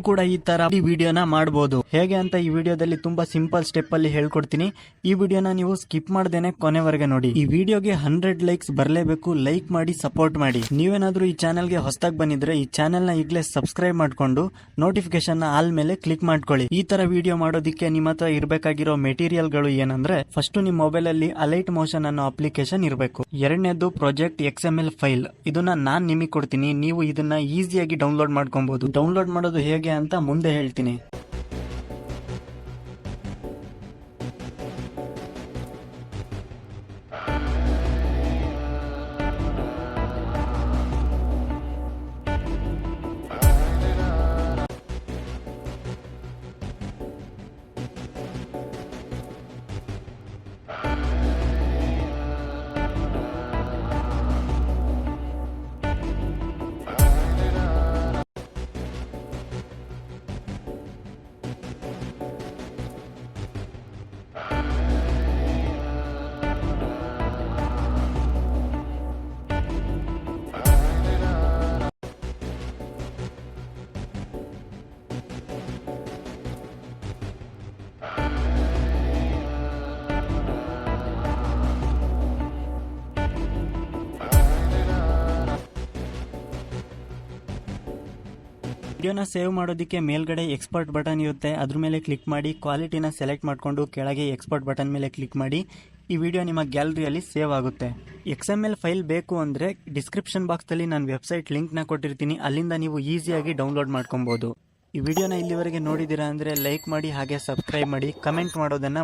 ಕೂಡ ಈ ತರ ವಿಡಿಯೋನ ಮಾಡಬಹುದು. ಹೇಗೆ ಅಂತ ಈ ವಿಡಿಯೋದಲ್ಲಿ ತುಂಬಾ ಸಿಂಪಲ್ ಸ್ಟೆಪ್ ಅಲ್ಲಿ ಹೇಳ್ಕೊಡ್ತೀನಿ. ಈ ವಿಡಿಯೋನ ನೀವು ಸ್ಕಿಪ್ ಮಾಡದೇನೆ ಕೊನೆವರೆಗೆ ನೋಡಿ. ಈ ವಿಡಿಯೋಗೆ 100 ಲೈಕ್ಸ್ ಬರಲೇಬೇಕು. ಲೈಕ್ ಮಾಡಿ ಸಪೋರ್ಟ್ ಮಾಡಿ. ನೀವೇನಾದ್ರೂ ಈ ಚಾನೆಲ್ಗೆ ಹೊಸದಾಗಿ ಬಂದಿದ್ರೆ ಈ ಚಾನೆಲ್ ನ ಈಗಲೇ ಸಬ್ಸ್ಕ್ರೈಬ್ ಮಾಡ್ಕೊಂಡು ನೋಟಿಫಿಕೇಶನ್ ನ ಆಲ್ ಮೇಲೆ ಕ್ಲಿಕ್ ಮಾಡ್ಕೊಳ್ಳಿ. ಈ ತರ ವಿಡಿಯೋ ಮಾಡೋದಕ್ಕೆ ನಿಮ್ಮ ಹತ್ರ ಇರಬೇಕಾಗಿರೋ ಮೆಟೀರಿಯಲ್ ಗಳು ಏನಂದ್ರೆ, ಫಸ್ಟ್ ನಿಮ್ಮ ಮೊಬೈಲ್ ಅಲ್ಲಿ ಅಲೈಟ್ ಮೋಷನ್ ಅನ್ನೋ ಅಪ್ಲಿಕೇಶನ್ ಇರಬೇಕು. ಎರಡನೇದು ಪ್ರಾಜೆಕ್ಟ್ XML ಫೈಲ್. ಇದನ್ನ ನಾನ್ ನಿಮಗೆ ಕೊಡ್ತೀನಿ. ನೀವು ಇದನ್ನ ಈಸಿಯಾಗಿ ಡೌನ್ಲೋಡ್ ಮಾಡ್ಕೊಬಹುದು. ಡೌನ್ಲೋಡ್ ಮಾಡೋದು ಹೇಗೆ ಅಂತ ಮುಂದೆ ಹೇಳ್ತೀನಿ. ವಿಡಿಯೋನ ಸೇವ್ ಮಾಡೋದಕ್ಕೆ ಮೇಲ್ಗಡೆ ಎಕ್ಸ್ಪೋರ್ಟ್ ಬಟನ್ ಇರುತ್ತೆ. ಅದ್ರ ಮೇಲೆ ಕ್ಲಿಕ್ ಮಾಡಿ ಕ್ವಾಲಿಟಿನ ಸೆಲೆಕ್ಟ್ ಮಾಡಿಕೊಂಡು ಕೆಳಗೆ ಎಕ್ಸ್ಪೋರ್ಟ್ ಬಟನ್ ಮೇಲೆ ಕ್ಲಿಕ್ ಮಾಡಿ. ಈ ವಿಡಿಯೋ ನಿಮ್ಮ ಗ್ಯಾಲರಿಯಲ್ಲಿ ಸೇವ್ ಆಗುತ್ತೆ. XML ಫೈಲ್ ಬೇಕು ಅಂದರೆ ಡಿಸ್ಕ್ರಿಪ್ಷನ್ ಬಾಕ್ಸಲ್ಲಿ ನಾನು ವೆಬ್ಸೈಟ್ ಲಿಂಕ್ನ ಕೊಟ್ಟಿರ್ತೀನಿ. ಅಲ್ಲಿಂದ ನೀವು ಈಸಿಯಾಗಿ ಡೌನ್ಲೋಡ್ ಮಾಡ್ಕೊಬೋದು. ಈ ವಿಡಿಯೋನ ಇಲ್ಲಿವರೆಗೆ ನೋಡಿದ್ದೀರಾ ಅಂದರೆ ಲೈಕ್ ಮಾಡಿ, ಹಾಗೆ ಸಬ್ಸ್ಕ್ರೈಬ್ ಮಾಡಿ, ಕಮೆಂಟ್ ಮಾಡೋದನ್ನು